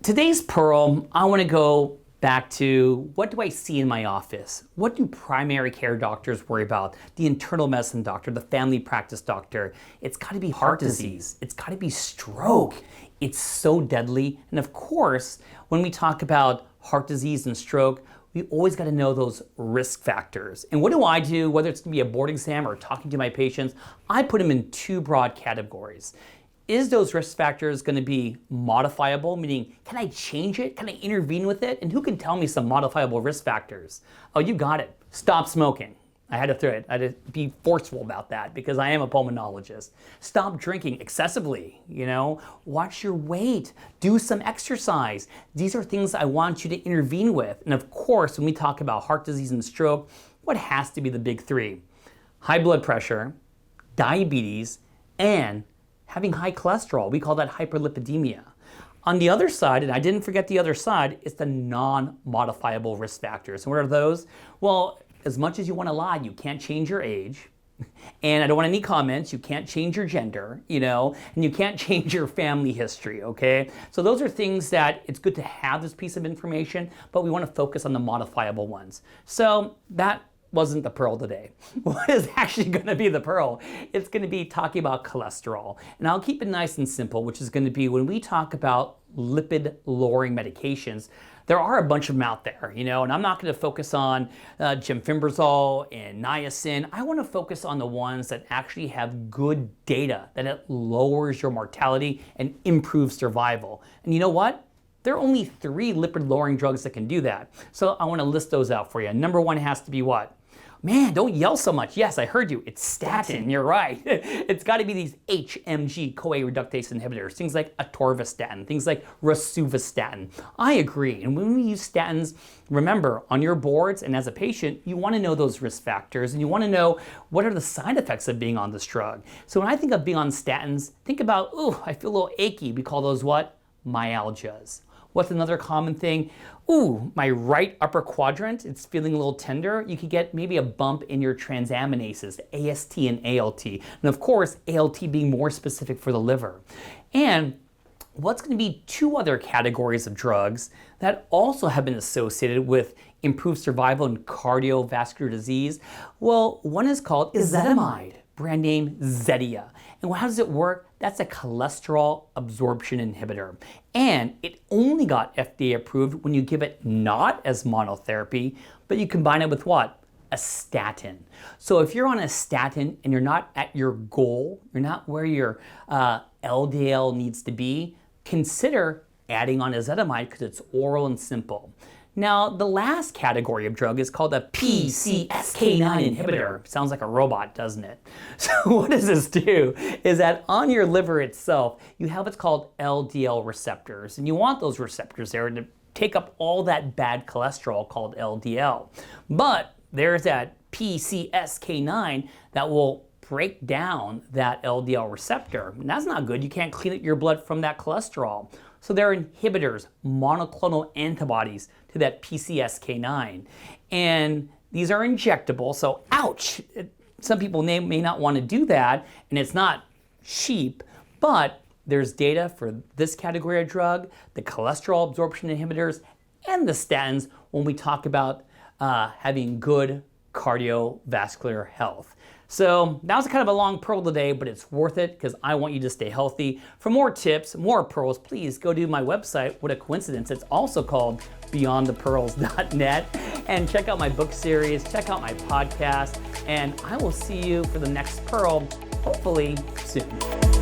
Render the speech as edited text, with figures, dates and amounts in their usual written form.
Today's Pearl, I want to go back to what do I see in my office? What do primary care doctors worry about? The internal medicine doctor, the family practice doctor. It's got to be heart disease. It's got to be stroke. It's so deadly. And of course, when we talk about heart disease and stroke, we always got to know those risk factors. And what do? Whether it's going to be a board exam or talking to my patients, I put them in two broad categories. Is those risk factors going to be modifiable? Meaning, can I change it? Can I intervene with it? And who can tell me some modifiable risk factors? Oh, you got it. Stop smoking. I had to throw it. I had to be forceful about that because I am a pulmonologist. Stop drinking excessively, Watch your weight. Do some exercise. These are things I want you to intervene with. And of course, when we talk about heart disease and stroke, what has to be the big three? High blood pressure, diabetes, and having high cholesterol. We call that hyperlipidemia. On the other side, and I didn't forget the other side, is the non-modifiable risk factors. And what are those? Well, as much as you want to lie, you can't change your age. And I don't want any comments. You can't change your gender, and you can't change your family history, okay? So those are things that it's good to have this piece of information, but we want to focus on the modifiable ones. So that wasn't the Pearl today. What is actually going to be the Pearl? It's going to be talking about cholesterol. And I'll keep it nice and simple, which is going to be when we talk about lipid-lowering medications, there are a bunch of them out there, and I'm not going to focus on gemfibrozol and niacin. I want to focus on the ones that actually have good data, that it lowers your mortality and improves survival. And you know what? There are only 3 lipid-lowering drugs that can do that. So I want to list those out for you. Number 1 has to be what? Man, don't yell so much. Yes, I heard you. It's statin. You're right. It's got to be these HMG, CoA reductase inhibitors, things like atorvastatin, things like rosuvastatin. I agree. And when we use statins, remember, on your boards and as a patient, you want to know those risk factors and you want to know what are the side effects of being on this drug. So when I think of being on statins, think about, I feel a little achy. We call those what? Myalgias. What's another common thing? My right upper quadrant, it's feeling a little tender. You could get maybe a bump in your transaminases, AST and ALT. And of course, ALT being more specific for the liver. And what's going to be 2 other categories of drugs that also have been associated with improved survival in cardiovascular disease? Well, one is called Isomide, brand name Zetia. And how does it work? That's a cholesterol absorption inhibitor. And it only got FDA approved when you give it not as monotherapy, but you combine it with what? A statin. So if you're on a statin and you're not at your goal, you're not where your LDL needs to be, consider adding on ezetimibe because it's oral and simple. Now, the last category of drug is called a PCSK9 inhibitor. Sounds like a robot, doesn't it? So what does this do is that on your liver itself, you have what's called LDL receptors. And you want those receptors there to take up all that bad cholesterol called LDL. But there's that PCSK9 that will break down that LDL receptor. And that's not good. You can't clean up your blood from that cholesterol. So there are inhibitors, monoclonal antibodies to that PCSK9. And these are injectable, so ouch. Some people may not want to do that, and it's not cheap, but there's data for this category of drug, the cholesterol absorption inhibitors, and the statins when we talk about having good cardiovascular health. So that was kind of a long Pearl today, but it's worth it because I want you to stay healthy. For more tips, more pearls, please go to my website. What a coincidence. It's also called beyondthepearls.net. And check out my book series, check out my podcast, and I will see you for the next Pearl, hopefully soon.